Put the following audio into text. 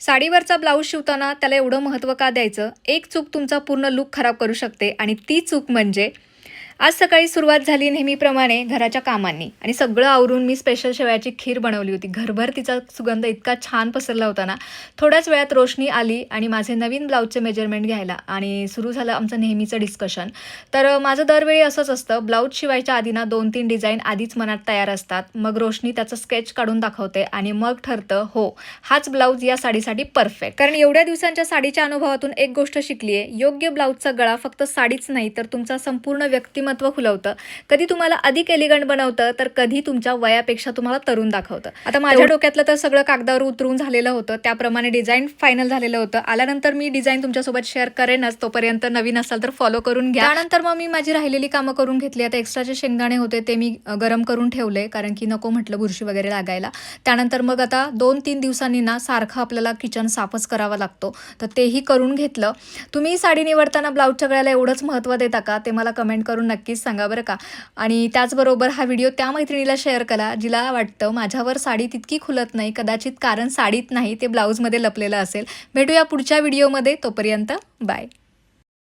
साडीवरचा blouse शिवताना त्याला एवढं महत्त्व का द्यायचं? एक चूक तुमचा पूर्ण लूक खराब करू शकते आणि ती चूक म्हणजे आज सकाळी सुरुवात झाली नेहमीप्रमाणे घराच्या कामांनी आणि सगळं आवरून मी स्पेशल शेवयाची खीर बनवली होती. घरभर तिचा सुगंध इतका छान पसरला होता ना. थोड्याच वेळात रोशनी आली आणि माझे नवीन ब्लाऊजचे मेजरमेंट घ्यायला आणि सुरू झालं आमचं नेहमीचं डिस्कशन. तर माझं दरवेळी असंच असतं, ब्लाऊज शिवायच्या आधी ना 2-3 डिझाईन आधीच मनात तयार असतात. मग रोशनी त्याचं स्केच काढून दाखवते आणि मग ठरतं हो, हाच ब्लाऊज या साडीसाठी परफेक्ट. कारण एवढ्या दिवसांच्या साडीच्या अनुभवातून एक गोष्ट शिकली आहे, योग्य ब्लाऊजचा गळा फक्त साडीच नाही तर तुमचा संपूर्ण व्यक्तिमत्व खुलवतं. कधी तुम्हाला अधिक एलिगंट बनवतं तर कधी तुमच्या वयापेक्षा तुम्हाला तरुण दाखवतं. आता माझ्या डोक्यातलं तर सगळं कागदावर उतरून झालेलं होतं, त्याप्रमाणे डिझाईन फायनल झालेलं होतं. आल्यानंतर मी डिझाईन तुमच्यासोबत शेअर करेनच, तोपर्यंत नवीन असाल तर फॉलो करून घ्या. त्यानंतर मग मी माझी राहिलेली कामं करून घेतली. आता एक्स्ट्राचे शेंगदाणे होते ते मी गरम करून ठेवले, कारण की नको म्हटलं बुरशी वगैरे लागायला. त्यानंतर मग आता 2-3 दिवसांनी ना सारखं आपल्याला किचन साफच करावा लागतो, तर तेही करून घेतलं. तुम्ही साडी निवडताना ब्लाऊजच्या गळ्याला एवढंच महत्त्व देता का? ते मला कमेंट करून नक्कीच सांगा बरं का. आणि त्याचबरोबर हा व्हिडिओ त्या मैत्रिणीला शेअर करा जिला वाटतं माझ्यावर साडी तितकी खुलत नाही, कदाचित कारण साडीत नाही ते ब्लाऊजमध्ये लपलेलं असेल. भेटूया पुढच्या व्हिडिओमध्ये, तोपर्यंत बाय.